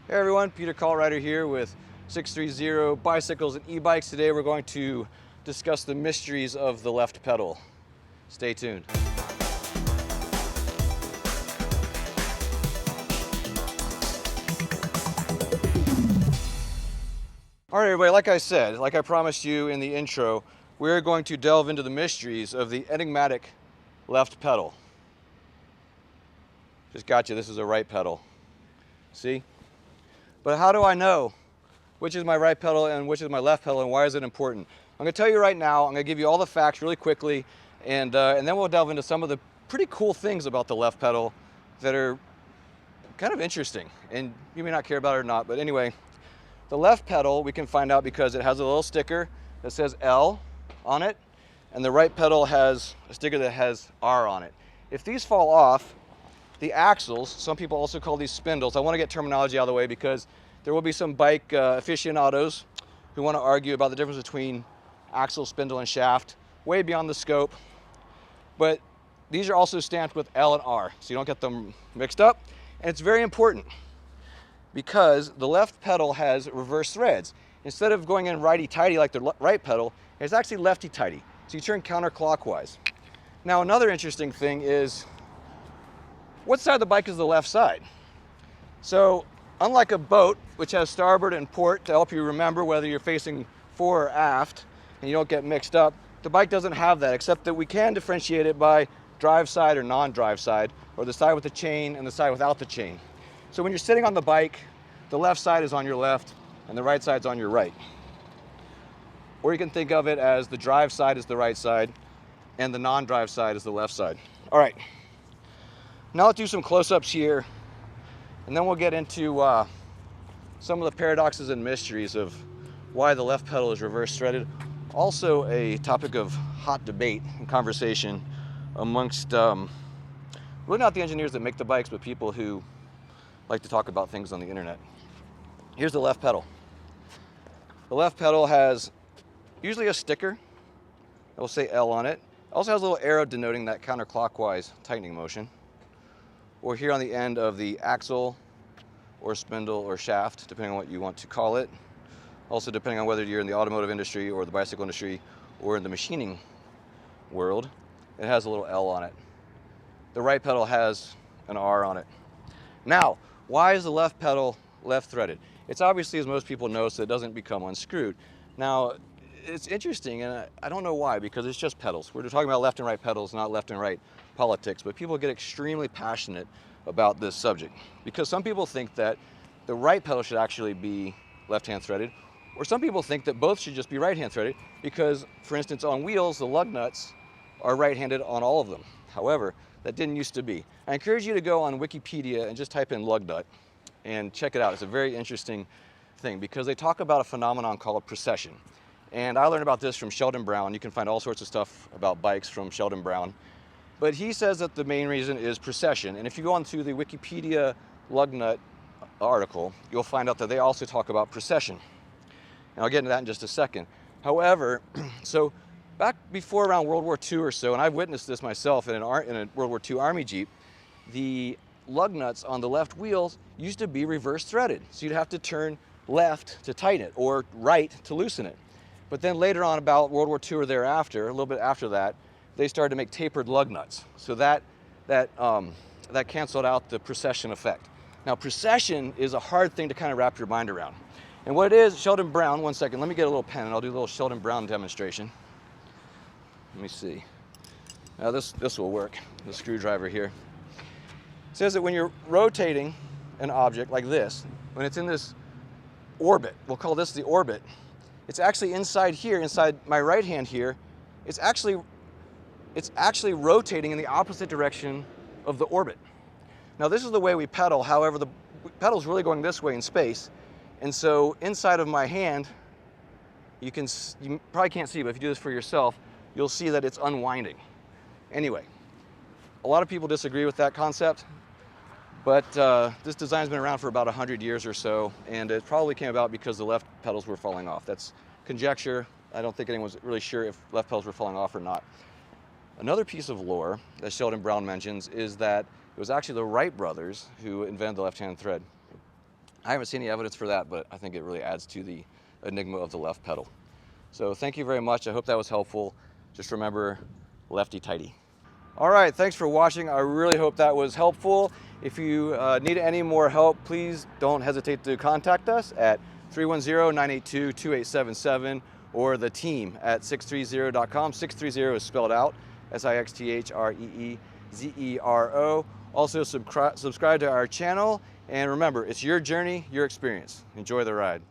Hey everyone, Peter Colrider here with 630 Bicycles and E-Bikes. Today we're going to discuss the mysteries of the left pedal. Stay tuned. All right everybody, like I said, like I promised you in the intro, we're going to delve into the mysteries of the enigmatic left pedal. Just got you, this is a right pedal. See? But how do I know which is my right pedal and which is my left pedal, and why is it important? I'm going to tell you right now. I'm going to give you all the facts really quickly, and then we'll delve into some of the pretty cool things about the left pedal that are kind of interesting, and you may not care about it or not, but anyway, the left pedal we can find out because it has a little sticker that says L on it, and the right pedal has a sticker that has R on it. If these fall off, the axles, some people also call these spindles. I want to get terminology out of the way because there will be some bike aficionados who want to argue about the difference between axle, spindle, and shaft, way beyond the scope. But these are also stamped with L and R, so you don't get them mixed up. And it's very important because the left pedal has reverse threads. Instead of going in righty-tighty like the right pedal, it's actually lefty-tighty. So you turn counterclockwise. Now another interesting thing is, what side of the bike is the left side? So unlike a boat, which has starboard and port to help you remember whether you're facing fore or aft, and you don't get mixed up, the bike doesn't have that, except that we can differentiate it by drive side or non-drive side, or the side with the chain and the side without the chain. So when you're sitting on the bike, the left side is on your left and the right side's on your right. Or you can think of it as the drive side is the right side and the non-drive side is the left side. All right. Now let's do some close-ups here, and then we'll get into some of the paradoxes and mysteries of why the left pedal is reverse threaded. Also a topic of hot debate and conversation amongst, really not the engineers that make the bikes, but people who like to talk about things on the internet. Here's the left pedal. The left pedal has usually a sticker that will say L on it. It also has a little arrow denoting that counterclockwise tightening motion. Or here on the end of the axle or spindle or shaft, depending on what you want to call it. Also depending on whether you're in the automotive industry or the bicycle industry or in the machining world, it has a little L on it. The right pedal has an R on it. Now, why is the left pedal left threaded? It's obviously, as most people know, so it doesn't become unscrewed. Now, it's interesting, and I don't know why, because it's just pedals. We're talking about left and right pedals, not left and right politics, but people get extremely passionate about this subject because some people think that the right pedal should actually be left-hand threaded, or some people think that both should just be right-hand threaded because, for instance, on wheels, the lug nuts are right-handed on all of them. However, that didn't used to be. I encourage you to go on Wikipedia and just type in lug nut and check it out. It's a very interesting thing because they talk about a phenomenon called procession. And I learned about this from Sheldon Brown. You can find all sorts of stuff about bikes from Sheldon Brown. But he says that the main reason is procession. And if you go onto the Wikipedia lug nut article, you'll find out that they also talk about procession. And I'll get into that in just a second. However, so back before around World War II or so, and I've witnessed this myself in a World War II Army Jeep, the lug nuts on the left wheels used to be reverse threaded. So you'd have to turn left to tighten it or right to loosen it. But then later on, about World War II or thereafter, a little bit after that, they started to make tapered lug nuts. So that canceled out the procession effect. Now, procession is a hard thing to kind of wrap your mind around. And what it is, Sheldon Brown, one second, let me get a little pen and I'll do a little Sheldon Brown demonstration. Let me see. Now this will work, the screwdriver here. It says that when you're rotating an object like this, when it's in this orbit, we'll call this the orbit, it's actually inside here, inside my right hand here, it's actually rotating in the opposite direction of the orbit. Now this is the way we pedal, however the pedal's really going this way in space, and so inside of my hand, you probably can't see, but if you do this for yourself, you'll see that it's unwinding. Anyway, a lot of people disagree with that concept, but this design's been around for about 100 years or so, and it probably came about because the left pedals were falling off. That's conjecture. I don't think anyone's really sure if left pedals were falling off or not. Another piece of lore that Sheldon Brown mentions is that it was actually the Wright brothers who invented the left-hand thread. I haven't seen any evidence for that, but I think it really adds to the enigma of the left pedal. So thank you very much. I hope that was helpful. Just remember, lefty tighty. All right, thanks for watching. I really hope that was helpful. If you need any more help, please don't hesitate to contact us at 310-982-2877 or the team at sixthreezero.com. 630 is spelled out, SIXTHREEZERO. Also subscribe to our channel, and remember, it's your journey, your experience. Enjoy the ride.